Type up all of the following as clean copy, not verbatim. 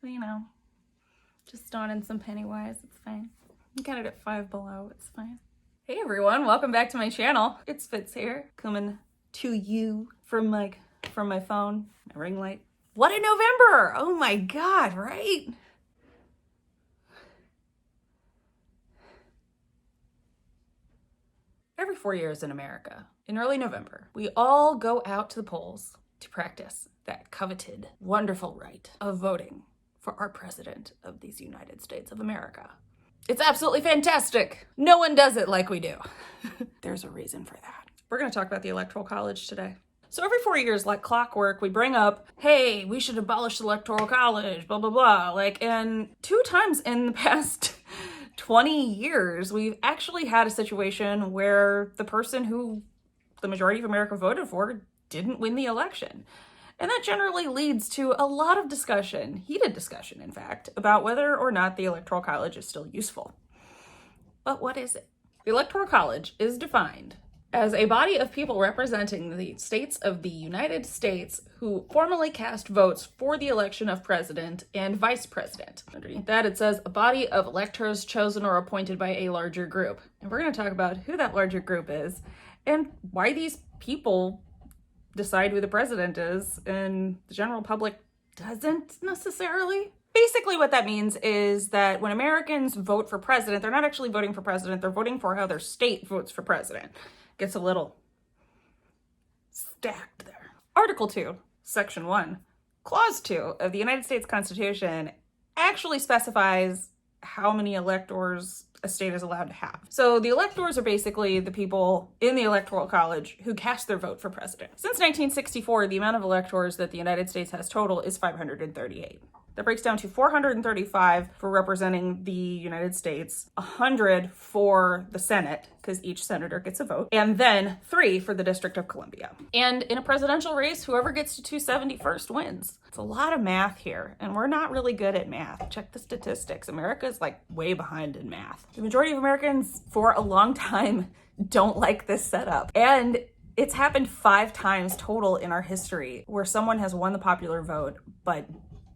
you know, just donning some Pennywise. It's fine. You got it at Five Below. It's fine. Hey everyone, welcome back to my channel. It's Fitz here, coming to you from my phone, my ring light. What a November! Oh my God, right? Every 4 years in America, in early November, we all go out to the polls to practice that coveted, wonderful right of voting for our president of these United States of America. It's absolutely fantastic. No one does it like we do. There's a reason for that. We're going to talk about the Electoral College today. So every 4 years, like clockwork, we bring up, hey, we should abolish the Electoral College, blah, blah, blah. And 2 times in the past 20 years, we've actually had a situation where the person who the majority of America voted for didn't win the election. And that generally leads to a lot of discussion, heated discussion, in fact, about whether or not the Electoral College is still useful. But what is it? The Electoral College is defined as a body of people representing the states of the United States who formally cast votes for the election of president and vice president. Underneath that, it says a body of electors chosen or appointed by a larger group. And we're going to talk about who that larger group is and why these people decide who the president is and the general public doesn't necessarily. Basically what that means is that when Americans vote for president, they're not actually voting for president, they're voting for how their state votes for president. Gets a little stacked there. Article 2, Section 1, Clause 2 of the United States Constitution actually specifies how many electors a state is allowed to have. So the electors are basically the people in the Electoral College who cast their vote for president. Since 1964, the amount of electors that the United States has total is 538. That breaks down to 435 for representing the United States, 100 for the Senate, because each senator gets a vote, and then 3 for the District of Columbia. And in a presidential race, whoever gets to 270 first wins. It's a lot of math here, and we're not really good at math. Check the statistics. America's like way behind in math. The majority of Americans for a long time don't like this setup. And it's happened 5 times total in our history where someone has won the popular vote, but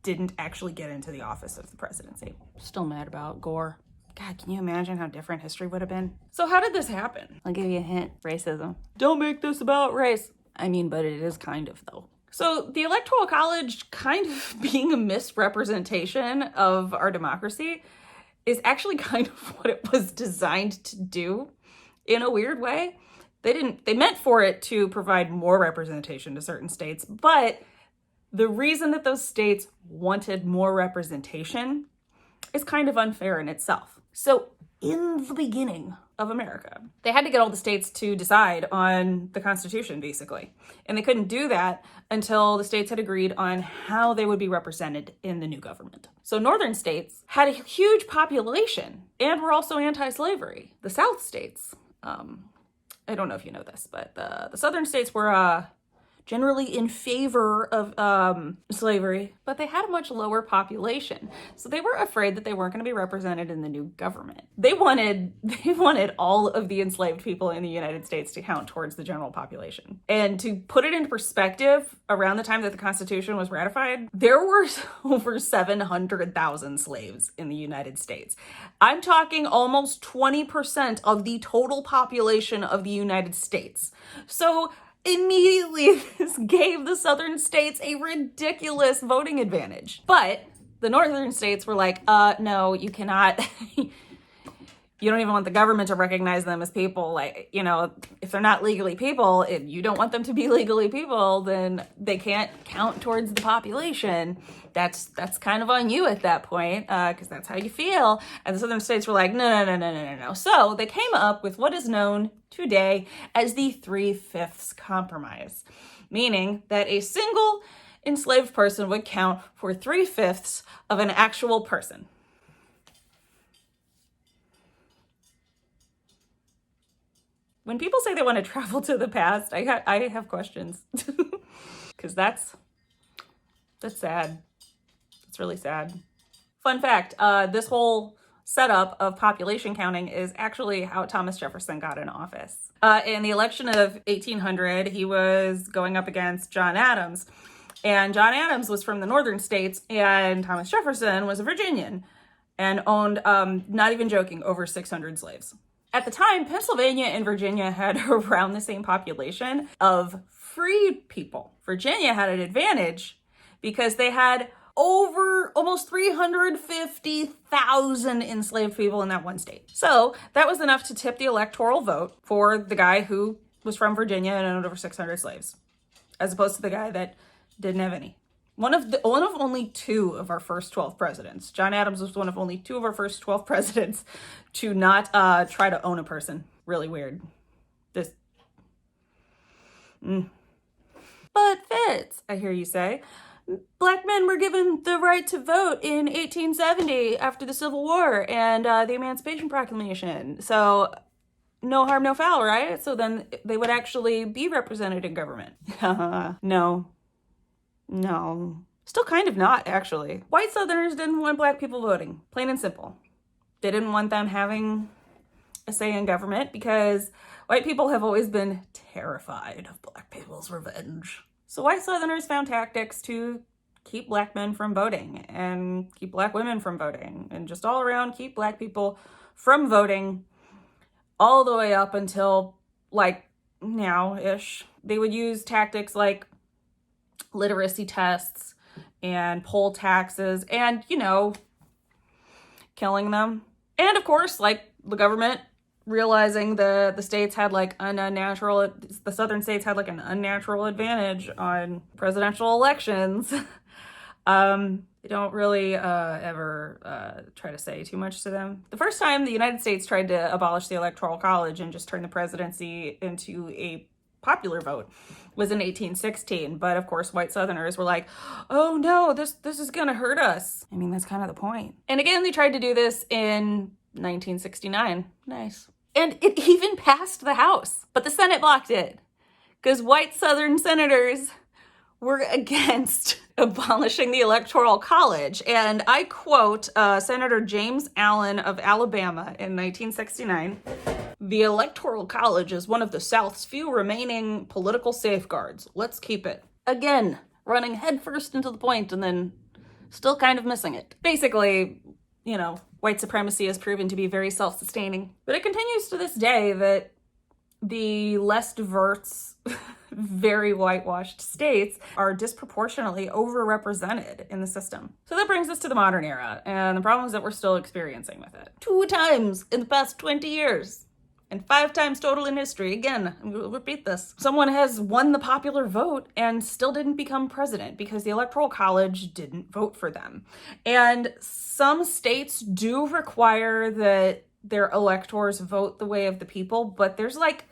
didn't actually get into the office of the presidency. Still mad about Gore. God, can you imagine how different history would have been? So how did this happen? I'll give you a hint. Racism. Don't make this about race. I mean, but it is kind of though. So the Electoral College kind of being a misrepresentation of our democracy is actually kind of what it was designed to do in a weird way. They meant for it to provide more representation to certain states, but the reason that those states wanted more representation is kind of unfair in itself. So in the beginning of America, they had to get all the states to decide on the Constitution, basically. And they couldn't do that until the states had agreed on how they would be represented in the new government. So northern states had a huge population and were also anti-slavery. The South states, I don't know if you know this, but the southern states were generally in favor of slavery, but they had a much lower population. So they were afraid that they weren't going to be represented in the new government. They wanted all of the enslaved people in the United States to count towards the general population. And to put it into perspective, around the time that the Constitution was ratified, there were over 700,000 slaves in the United States. I'm talking almost 20% of the total population of the United States. So immediately, this gave the southern states a ridiculous voting advantage. But the northern states were like, no, you cannot. You don't even want the government to recognize them as people. Like, you know, if they're not legally people, if you don't want them to be legally people, then they can't count towards the population. That's kind of on you at that point, because that's how you feel. And the southern states were like, no. So they came up with what is known today as the 3/5 compromise, meaning that a single enslaved person would count for 3/5 of an actual person. When people say they want to travel to the past, I have questions, because that's sad. It's really sad. Fun fact, this whole setup of population counting is actually how Thomas Jefferson got in office. In the election of 1800, he was going up against John Adams. And John Adams was from the northern states, and Thomas Jefferson was a Virginian and owned, not even joking, over 600 slaves. At the time, Pennsylvania and Virginia had around the same population of free people. Virginia had an advantage because they had over almost 350,000 enslaved people in that one state. So that was enough to tip the electoral vote for the guy who was from Virginia and owned over 600 slaves, as opposed to the guy that didn't have any. One of only 2 of our first 12 presidents. John Adams was one of only 2 of our first 12 presidents to not try to own a person. Really weird. This. But Fitz, I hear you say. Black men were given the right to vote in 1870 after the Civil War and the Emancipation Proclamation. So no harm, no foul, right? So then they would actually be represented in government. No. Still kind of not, actually. White Southerners didn't want black people voting. Plain and simple. They didn't want them having a say in government because white people have always been terrified of black people's revenge. So white Southerners found tactics to keep black men from voting and keep black women from voting and just all around keep black people from voting all the way up until like now-ish. They would use tactics like literacy tests and poll taxes and, killing them. And of course, like the government realizing the states had like the southern states had like an unnatural advantage on presidential elections. They don't really ever try to say too much to them. The first time the United States tried to abolish the Electoral College and just turn the presidency into a popular vote was in 1816. But of course, white Southerners were like, oh no, this is gonna hurt us. I mean, that's kind of the point. And again, they tried to do this in 1969. Nice. And it even passed the House, but the Senate blocked it because white Southern senators were against abolishing the Electoral College. And I quote Senator James Allen of Alabama in 1969, "The Electoral College is one of the South's few remaining political safeguards. Let's keep it." Again, running headfirst into the point and then still kind of missing it. Basically, white supremacy has proven to be very self-sustaining. But it continues to this day that the less diverse, very whitewashed states are disproportionately overrepresented in the system. So that brings us to the modern era and the problems that we're still experiencing with it. 2 times in the past 20 years. And 5 times total in history. Again, I'm going to repeat this. Someone has won the popular vote and still didn't become president because the Electoral College didn't vote for them. And some states do require that their electors vote the way of the people, but there's like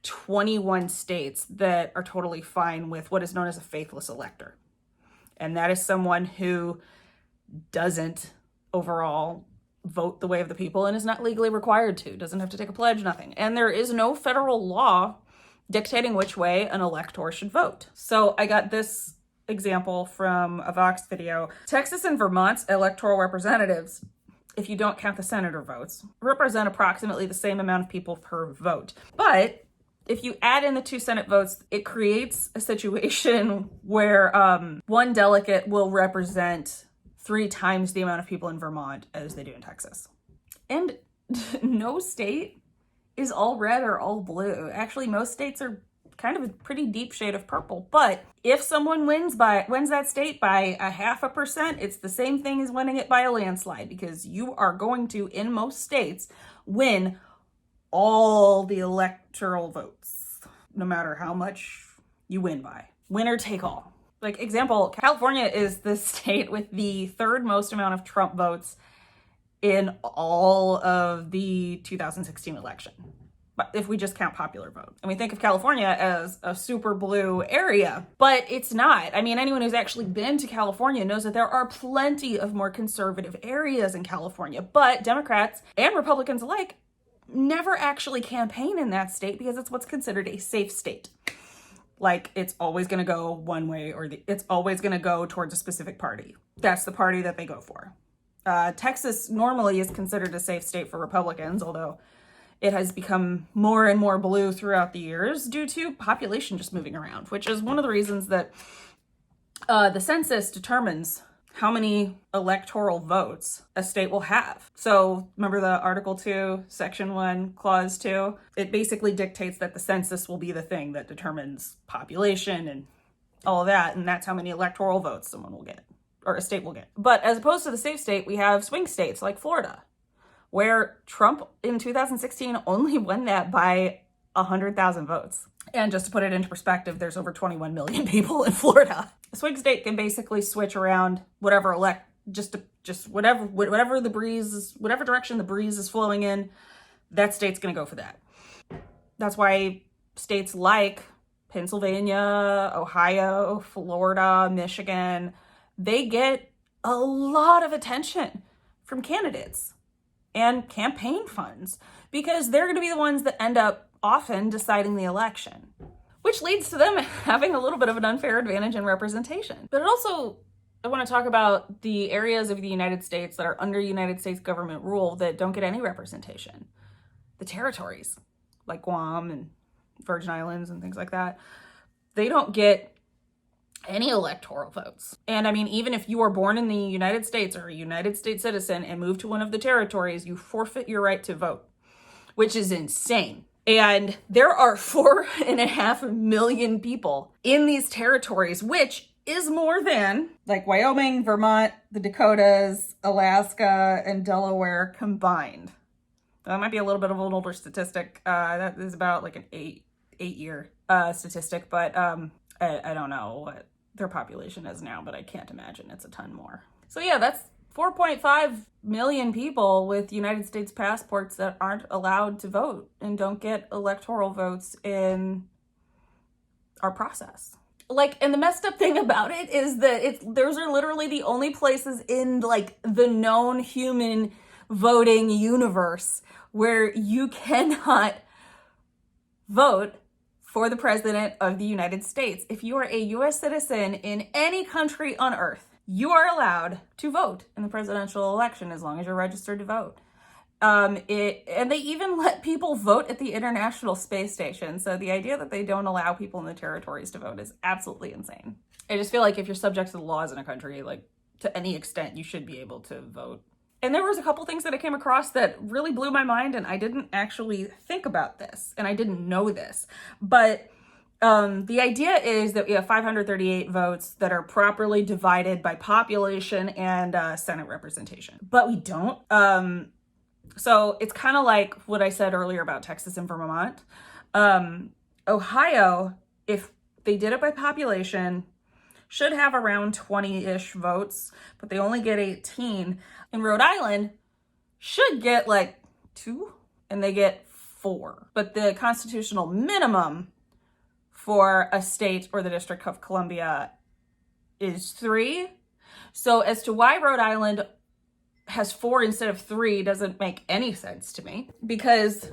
21 states that are totally fine with what is known as a faithless elector. And that is someone who doesn't overall vote the way of the people and is not legally required to, doesn't have to take a pledge, nothing. And there is no federal law dictating which way an elector should vote. So I got this example from a Vox video. Texas and Vermont's electoral representatives, if you don't count the senator votes, represent approximately the same amount of people per vote. But if you add in the 2 Senate votes, it creates a situation where one delegate will represent 3 times the amount of people in Vermont as they do in Texas. And no state is all red or all blue. Actually, most states are kind of a pretty deep shade of purple. But if someone wins that state by 0.5%, it's the same thing as winning it by a landslide, because you are going to, in most states, win all the electoral votes, no matter how much you win by. Winner take all. Like, example, California is the state with the 3rd most amount of Trump votes in all of the 2016 election. But if we just count popular vote. And we think of California as a super blue area, but it's not. I mean, anyone who's actually been to California knows that there are plenty of more conservative areas in California, but Democrats and Republicans alike never actually campaign in that state because it's what's considered a safe state. Like, it's always going to go one way or it's always going to go towards a specific party. That's the party that they go for. Texas normally is considered a safe state for Republicans, although it has become more and more blue throughout the years due to population just moving around, which is one of the reasons that The census determines how many electoral votes a state will have. So remember the Article 2, Section 1, Clause 2? It basically dictates that the census will be the thing that determines population and all of that, and that's how many electoral votes someone will get, or a state will get. But as opposed to the safe state, we have swing states like Florida, where Trump in 2016 only won that by 100,000 votes. And just to put it into perspective, there's over 21 million people in Florida. A swing state can basically switch around whatever whatever the breeze is, whatever direction the breeze is flowing in, that state's going to go for that. That's why states like Pennsylvania, Ohio, Florida, Michigan, they get a lot of attention from candidates and campaign funds because they're going to be the ones that end up often deciding the election, which leads to them having a little bit of an unfair advantage in representation. But I want to talk about the areas of the United States that are under United States government rule that don't get any representation. The territories, like Guam and Virgin Islands and things like that, they don't get any electoral votes. And I mean, even if you are born in the United States or a United States citizen and move to one of the territories, you forfeit your right to vote, which is insane. And there are 4.5 million people in these territories, which is more than like Wyoming, Vermont, the Dakotas, Alaska, and Delaware combined. That might be a little bit of an older statistic. That is about like an eight-year statistic, but I don't know what their population is now, but I can't imagine it's a ton more. So yeah, that's 4.5 million people with United States passports that aren't allowed to vote and don't get electoral votes in our process. Like, and the messed up thing about it is that those are literally the only places in like the known human voting universe where you cannot vote for the president of the United States. If you are a US citizen in any country on earth, you are allowed to vote in the presidential election as long as you're registered to vote. And they even let people vote at the International Space Station. So the idea that they don't allow people in the territories to vote is absolutely insane. I just feel like if you're subject to the laws in a country, like to any extent, you should be able to vote. And there was a couple things that I came across that really blew my mind, and I didn't actually think about this, and I didn't know this. But the idea is that we have 538 votes that are properly divided by population and Senate representation, but we don't. So it's kind of like what I said earlier about Texas and Vermont. Ohio, if they did it by population, should have around 20-ish votes, but they only get 18. And Rhode Island should get like 2, and they get 4. But the constitutional minimum for a state or the District of Columbia is 3. So as to why Rhode Island has 4 instead of 3 doesn't make any sense to me. Because,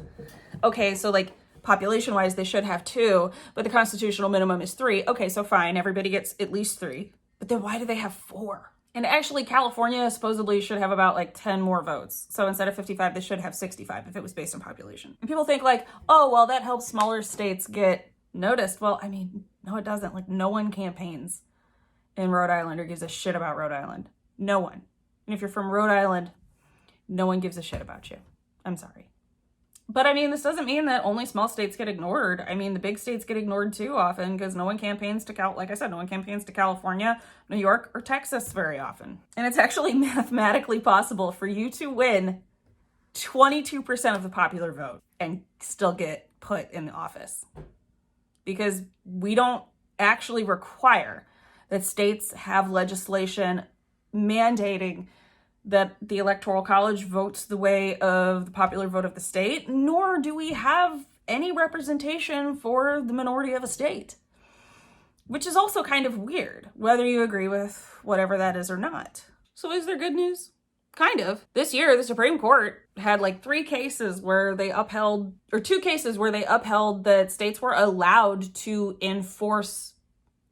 okay, so like population-wise, they should have 2, but the constitutional minimum is 3. Okay, so fine, everybody gets at least 3. But then why do they have 4? And actually, California supposedly should have about like 10 more votes. So instead of 55, they should have 65 if it was based on population. And people think like, oh, well, that helps smaller states get noticed. Well, I mean, no, it doesn't. Like, no one campaigns in Rhode Island or gives a shit about Rhode Island. No one. And if you're from Rhode Island, no one gives a shit about you. I'm sorry. But I mean, this doesn't mean that only small states get ignored. I mean, the big states get ignored too often because no one campaigns to like I said, no one campaigns to California, New York, or Texas very often. And it's actually mathematically possible for you to win 22% of the popular vote and still get put in the office. Because we don't actually require that states have legislation mandating that the Electoral College votes the way of the popular vote of the state, nor do we have any representation for the minority of a state, which is also kind of weird, whether you agree with whatever that is or not. So is there good news? Kind of. This year, the Supreme Court had like 3 cases where they upheld, or 2 cases where they upheld that states were allowed to enforce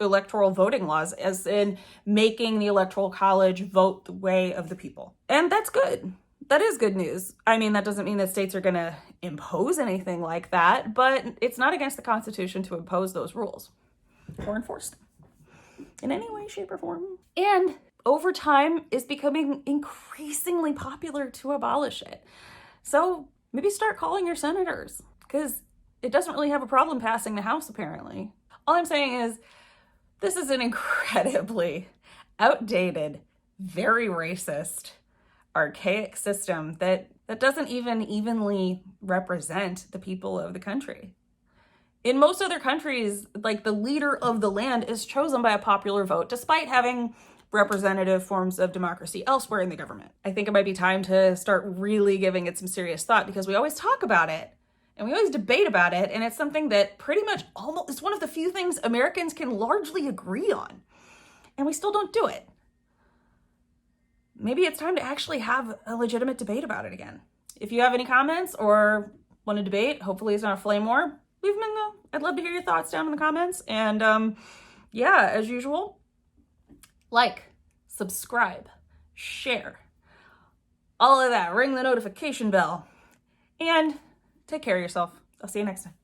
electoral voting laws, as in making the Electoral College vote the way of the people. And that's good. That is good news. I mean, that doesn't mean that states are going to impose anything like that, but it's not against the Constitution to impose those rules or enforce them. in any way, shape, or form. And over time, it's becoming increasingly popular to abolish it. So maybe start calling your senators, because it doesn't really have a problem passing the House, apparently. All I'm saying is, this is an incredibly outdated, very racist, archaic system that doesn't even evenly represent the people of the country. In most other countries, like, the leader of the land is chosen by a popular vote, despite having representative forms of democracy elsewhere in the government. I think it might be time to start really giving it some serious thought, because we always talk about it and we always debate about it, and it's something that pretty much it's one of the few things Americans can largely agree on, and we still don't do it. Maybe it's time to actually have a legitimate debate about it again. If you have any comments or want to debate, hopefully it's not a flame war, leave them in I'd love to hear your thoughts down in the comments. And yeah, as usual, like, subscribe, share, all of that. Ring the notification bell. And take care of yourself. I'll see you next time.